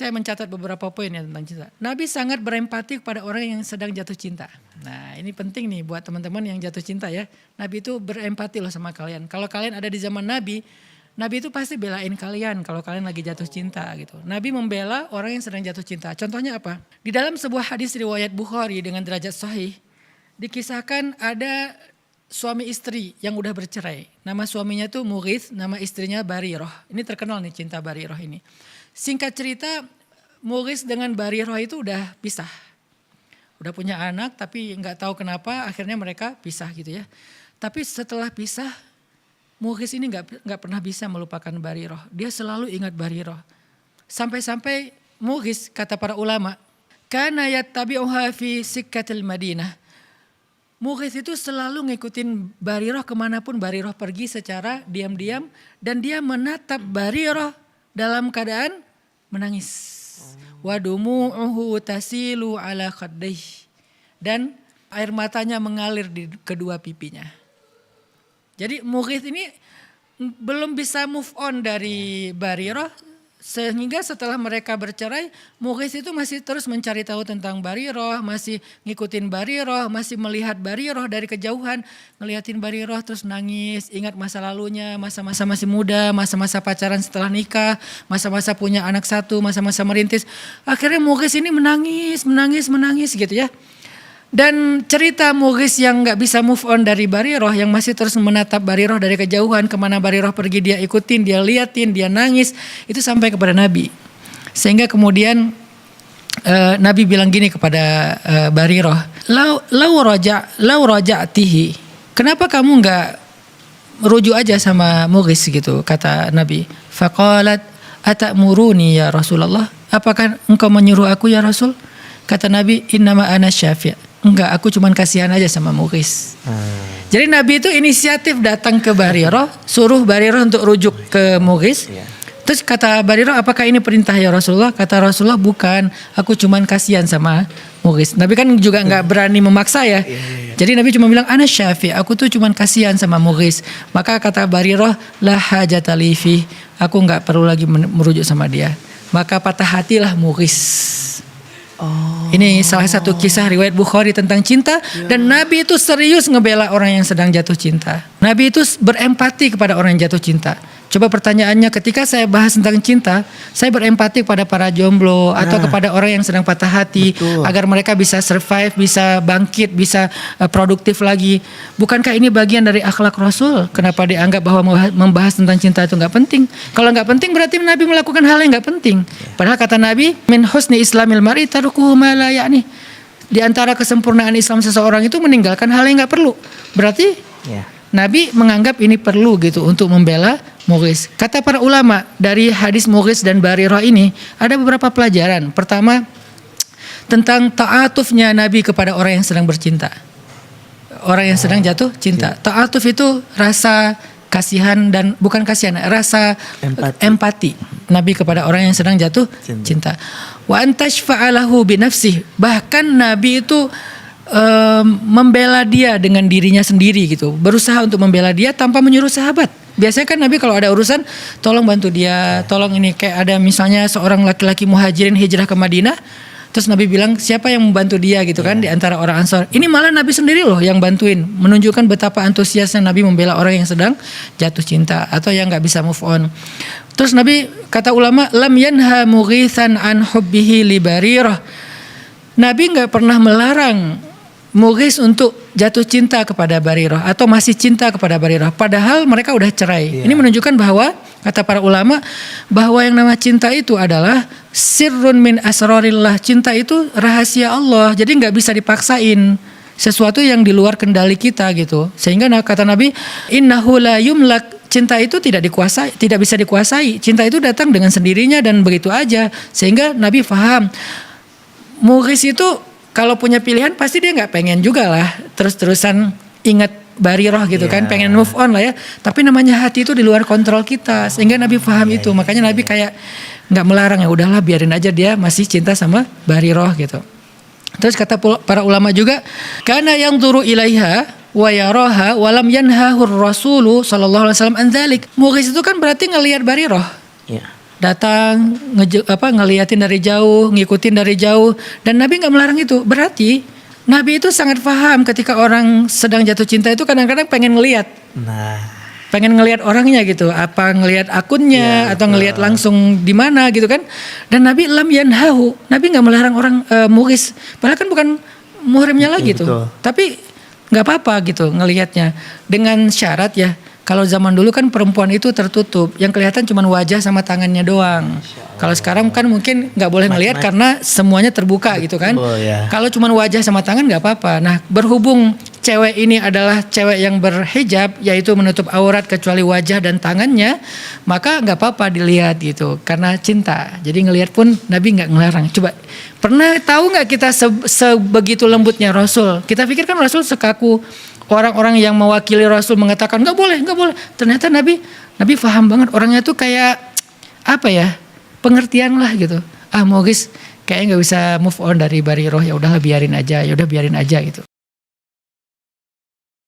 Saya mencatat beberapa poin ya tentang cinta. Nabi sangat berempati kepada orang yang sedang jatuh cinta. Nah ini penting nih buat teman-teman yang jatuh cinta ya. Nabi itu berempati loh sama kalian. Kalau kalian ada di zaman Nabi itu pasti belain kalian kalau kalian lagi jatuh cinta gitu. Nabi membela orang yang sedang jatuh cinta. Contohnya apa? Di dalam sebuah hadis riwayat Bukhari dengan derajat sahih, dikisahkan ada suami istri yang udah bercerai. Nama suaminya tuh Mughith, nama istrinya Barirah. Ini terkenal nih cinta Barirah ini. Singkat cerita, Mughith dengan Barirah itu udah pisah. Udah punya anak tapi nggak tahu kenapa akhirnya mereka pisah gitu ya. Tapi setelah pisah, Mughith ini nggak pernah bisa melupakan Barirah. Dia selalu ingat Barirah. Sampai-sampai Mughith kata para ulama, kana yattabi'uha fi sikkatil Madinah. Mughith itu selalu ngikutin Barirah kemanapun Barirah pergi secara diam-diam. Dan dia menatap Barirah dalam keadaan menangis. Wa dumu'uhu tasilu ala khaddayh. Dan air matanya mengalir di kedua pipinya. Jadi Mughith ini belum bisa move on dari Barirah. Sehingga setelah mereka bercerai, Mughith itu masih terus mencari tahu tentang Barirah, masih ngikutin Barirah, masih melihat Barirah dari kejauhan, ngeliatin Barirah terus nangis, ingat masa lalunya, masa-masa masih muda, masa-masa pacaran setelah nikah, masa-masa punya anak satu, masa-masa merintis. Akhirnya Mughith ini menangis gitu ya. Dan cerita Mughith yang gak bisa move on dari Barirah, yang masih terus menatap Barirah dari kejauhan, kemana Barirah pergi dia ikutin, dia liatin, dia nangis, itu sampai kepada Nabi. Sehingga kemudian Nabi bilang gini kepada Barirah, lau raja'tihi, kenapa kamu gak rujuk aja sama Mughith gitu, kata Nabi. Faqalat atamuruni ya Rasulullah, apakah engkau menyuruh aku ya Rasul? Kata Nabi, innama ana syafi'. Enggak, aku cuman kasihan aja sama Mughith. Jadi Nabi itu inisiatif datang ke Barirah, suruh Barirah untuk rujuk ke Mughith. Terus kata Barirah, apakah ini perintah ya Rasulullah? Kata Rasulullah, bukan, aku cuman kasihan sama Mughith. Nabi kan juga enggak berani memaksa ya. Jadi Nabi cuma bilang, ana syafi', aku tuh cuman kasihan sama Mughith. Maka kata Barirah, la hajata li fi, aku enggak perlu lagi merujuk sama dia. Maka patah hatilah Mughith. Ini salah satu kisah riwayat Bukhari tentang cinta. Dan Nabi itu serius ngebela orang yang sedang jatuh cinta. Nabi itu berempati kepada orang yang jatuh cinta. Coba pertanyaannya, ketika saya bahas tentang cinta, saya berempati kepada para jomblo atau kepada orang yang sedang patah hati. Betul. Agar mereka bisa survive, bisa bangkit, bisa produktif lagi. Bukankah ini bagian dari akhlak Rasul? Kenapa dianggap bahwa membahas tentang cinta itu gak penting? Kalau gak penting berarti Nabi melakukan hal yang gak penting. Padahal kata Nabi, min husni islamil mar'i tarukuhu ma la ya'ni. Di antara kesempurnaan Islam seseorang itu meninggalkan hal yang gak perlu. Berarti Nabi menganggap ini perlu gitu untuk membela Mughith. Kata para ulama, dari hadis Mughith dan Barirah ini ada beberapa pelajaran. Pertama, tentang ta'atufnya Nabi kepada orang yang sedang bercinta. Orang yang sedang jatuh cinta. Ta'atuf itu rasa kasihan dan bukan kasihan, rasa empati Nabi kepada orang yang sedang jatuh cinta. Wa antashfa'alahu binafsih. Bahkan Nabi itu membela dia dengan dirinya sendiri gitu, berusaha untuk membela dia tanpa menyuruh sahabat. Biasanya kan Nabi kalau ada urusan, tolong bantu dia, tolong ini, kayak ada misalnya seorang laki-laki muhajirin hijrah ke Madinah, terus Nabi bilang siapa yang membantu dia gitu kan di antara orang Ansor. Ini malah Nabi sendiri loh yang bantuin, menunjukkan betapa antusiasnya Nabi membela orang yang sedang jatuh cinta atau yang nggak bisa move on. Terus Nabi, kata ulama, lam yanha Mughithan an hubbihi li Barirah. Nabi nggak pernah melarang Mughith untuk jatuh cinta kepada Barirah atau masih cinta kepada Barirah, padahal mereka udah cerai. Ini menunjukkan bahwa, kata para ulama, bahwa yang nama cinta itu adalah sirrun min asrarillah. Cinta itu rahasia Allah, jadi nggak bisa dipaksain, sesuatu yang di luar kendali kita gitu. Sehingga kata Nabi, innahu la yumlak, cinta itu tidak dikuasai, tidak bisa dikuasai. Cinta itu datang dengan sendirinya dan begitu aja. Sehingga Nabi faham, Mughith itu kalau punya pilihan pasti dia nggak pengen juga lah terus-terusan ingat Barirah gitu kan, pengen move on lah ya. Tapi namanya hati itu di luar kontrol kita, sehingga Nabi paham itu. Makanya Nabi kayak nggak melarang, ya udahlah biarin aja dia masih cinta sama Barirah gitu. Terus kata para ulama juga, karena yang turu ilaiha wa yaraha walam yanhahur rasulu sallallahu alaihi wasallam an dzalik. Mughith itu kan berarti ngelihat Barirah. datang ngeliatin dari jauh, ngikutin dari jauh, dan Nabi nggak melarang itu. Berarti Nabi itu sangat paham ketika orang sedang jatuh cinta itu kadang-kadang pengen ngeliat. Pengen ngelihat orangnya gitu, apa ngelihat akunnya atau ngelihat langsung di mana gitu kan. Dan Nabi lam yanhahu, Nabi nggak melarang orang muhis, padahal kan bukan muhrimnya lagi tuh. Tapi nggak apa-apa gitu ngelihatnya, dengan syarat ya. Kalau zaman dulu kan perempuan itu tertutup, yang kelihatan cuma wajah sama tangannya doang. Kalau sekarang kan mungkin nggak boleh ngelihat karena semuanya terbuka gitu kan. Kalau cuma wajah sama tangan nggak apa-apa. Nah, berhubung cewek ini adalah cewek yang berhijab, yaitu menutup aurat kecuali wajah dan tangannya, maka nggak apa-apa dilihat gitu, karena cinta. Jadi ngelihat pun Nabi nggak ngelarang. Coba, pernah tahu nggak kita sebegitu lembutnya Rasul? Kita pikir kan Rasul sekaku orang-orang yang mewakili Rasul mengatakan nggak boleh. Ternyata Nabi paham banget, orangnya tuh kayak apa ya, pengertian lah gitu. Mogis kayaknya nggak bisa move on dari Bariroh, ya udah biarin aja gitu.